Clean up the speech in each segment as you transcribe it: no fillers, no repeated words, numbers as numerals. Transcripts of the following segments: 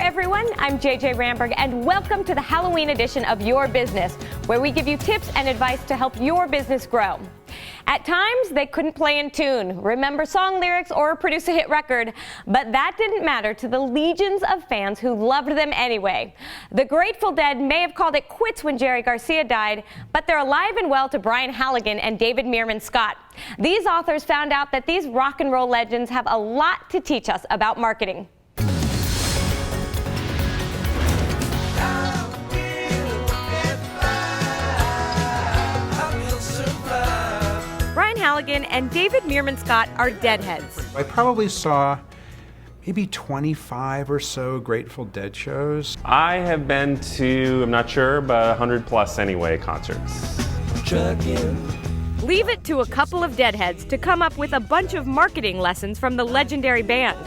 everyone, I'm JJ Ramberg, and welcome to the Halloween edition of Your Business, where we give you tips and advice to help your business grow. At times, they couldn't play in tune, remember song lyrics, or produce a hit record, but that didn't matter to the legions of fans who loved them anyway. The Grateful Dead may have called it quits when Jerry Garcia died, but they're alive and well to Brian Halligan and David Meerman Scott. These authors found out that these rock and roll legends have a lot to teach us about marketing. Brian Halligan and David Meerman Scott are deadheads. I probably saw maybe 25 or so Grateful Dead shows. I have been to, I'm not sure, but 100 plus anyway, concerts. Leave it to a couple of deadheads to come up with a bunch of marketing lessons from the legendary band.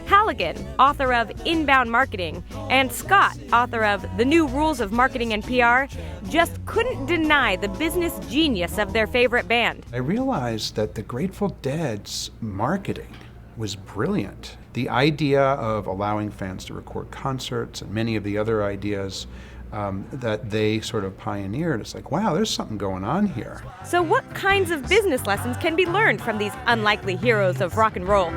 Halligan, author of Inbound Marketing, and Scott, author of The New Rules of Marketing and PR, just couldn't deny the business genius of their favorite band. I realized that the Grateful Dead's marketing was brilliant. The idea of allowing fans to record concerts and many of the other ideas that they sort of pioneered, it's like, wow, there's something going on here. So what kinds of business lessons can be learned from these unlikely heroes of rock and roll?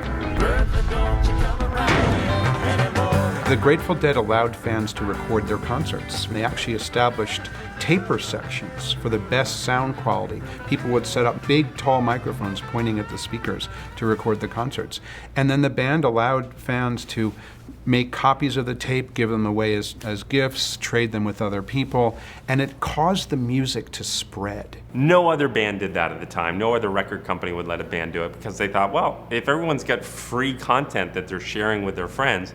The Grateful Dead allowed fans to record their concerts. They actually established taper sections for the best sound quality. People would set up big, tall microphones pointing at the speakers to record the concerts. And then the band allowed fans to make copies of the tape, give them away as gifts, trade them with other people, and it caused the music to spread. No other band did that at the time. No other record company would let a band do it because they thought, well, if everyone's got free content that they're sharing with their friends,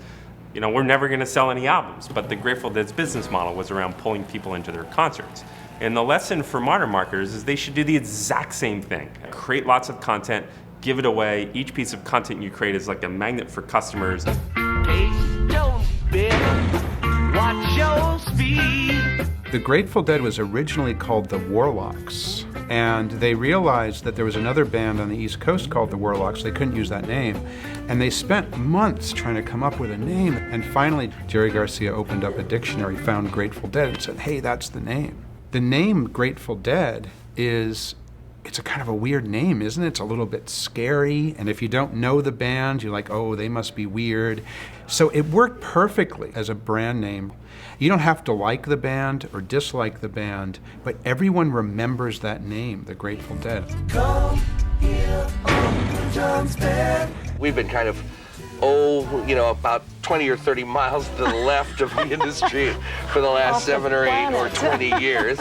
you know, we're never going to sell any albums. But the Grateful Dead's business model was around pulling people into their concerts. And the lesson for modern marketers is they should do the exact same thing. Create lots of content, give it away. Each piece of content you create is like a magnet for customers. The Grateful Dead was originally called the Warlocks, and they realized that there was another band on the East Coast called the Warlocks. They couldn't use that name, and they spent months trying to come up with a name, and finally Jerry Garcia opened up a dictionary, found Grateful Dead, and said, hey, that's the name. The name Grateful Dead it's a kind of a weird name, isn't it? It's a little bit scary, and if you don't know the band, you're like, oh, they must be weird. So it worked perfectly as a brand name. You don't have to like the band or dislike the band, but everyone remembers that name, the Grateful Dead. We've been kind of, about 20 or 30 miles to the left of the industry for the last 7 or 8 or 20 years,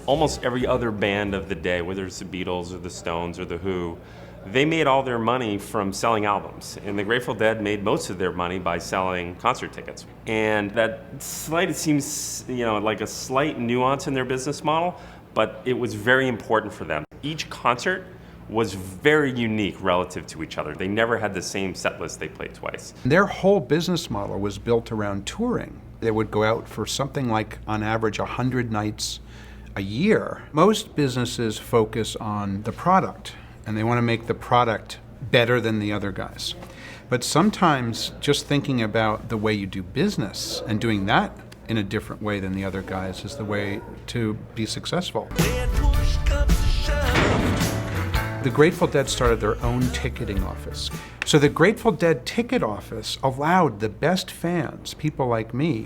Almost every other band of the day, whether it's the Beatles or the Stones or the Who, they made all their money from selling albums. And the Grateful Dead made most of their money by selling concert tickets. And that it seems, like a slight nuance in their business model, but it was very important for them. Each concert was very unique relative to each other. They never had the same set list they played twice. Their whole business model was built around touring. They would go out for something like, on average, 100 nights a year. Most businesses focus on the product, and they want to make the product better than the other guys. But sometimes just thinking about the way you do business and doing that in a different way than the other guys is the way to be successful. The Grateful Dead started their own ticketing office. So the Grateful Dead ticket office allowed the best fans, people like me,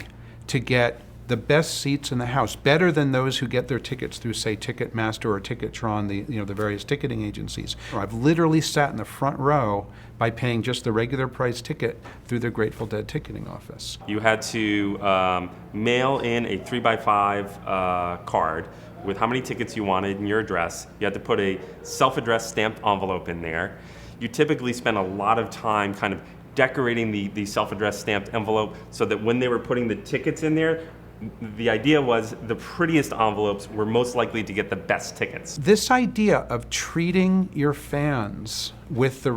to get the best seats in the house, better than those who get their tickets through, say, Ticketmaster or Ticketron, the various ticketing agencies. I've literally sat in the front row by paying just the regular price ticket through the Grateful Dead ticketing office. You had to mail in a 3x5 card with how many tickets you wanted and your address. You had to put a self-addressed stamped envelope in there. You typically spent a lot of time kind of decorating the self-addressed stamped envelope so that when they were putting the tickets in there, the idea was the prettiest envelopes were most likely to get the best tickets. This idea of treating your fans with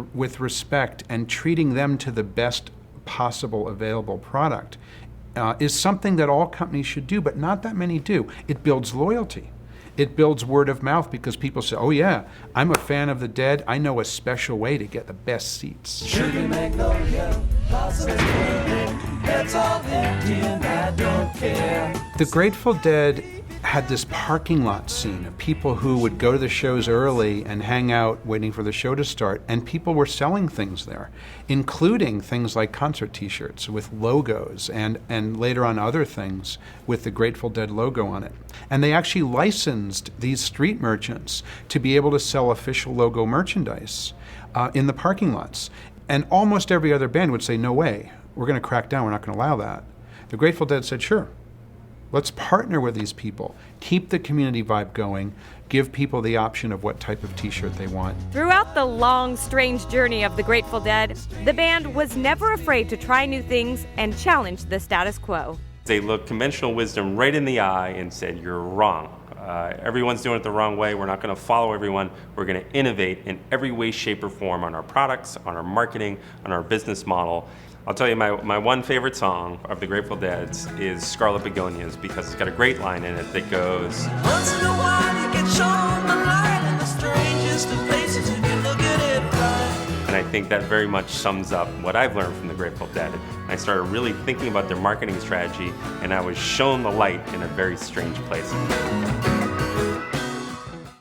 respect and treating them to the best possible available product is something that all companies should do, but not that many do. It builds loyalty. It builds word of mouth because people say, oh yeah, I'm a fan of the Dead. I know a special way to get the best seats. Sugar Magnolia, blossoms blooming, that's all empty and I don't care. The Grateful Dead had this parking lot scene of people who would go to the shows early and hang out waiting for the show to start, and people were selling things there, including things like concert t-shirts with logos and later on other things with the Grateful Dead logo on it. And they actually licensed these street merchants to be able to sell official logo merchandise in the parking lots. And almost every other band would say, no way, we're going to crack down, we're not going to allow that. The Grateful Dead said, sure. Let's partner with these people, keep the community vibe going, give people the option of what type of t-shirt they want. Throughout the long, strange journey of the Grateful Dead, the band was never afraid to try new things and challenge the status quo. They looked conventional wisdom right in the eye and said, you're wrong. Everyone's doing it the wrong way. We're not going to follow everyone. We're going to innovate in every way, shape, or form on our products, on our marketing, on our business model. I'll tell you, my one favorite song of the Grateful Dead's is Scarlet Begonias, because it's got a great line in it that goes, Once in a while you get shown the light in the strangest of places if you look at it right. and I think that very much sums up what I've learned from the Grateful Dead. I started really thinking about their marketing strategy, and I was shown the light in a very strange place.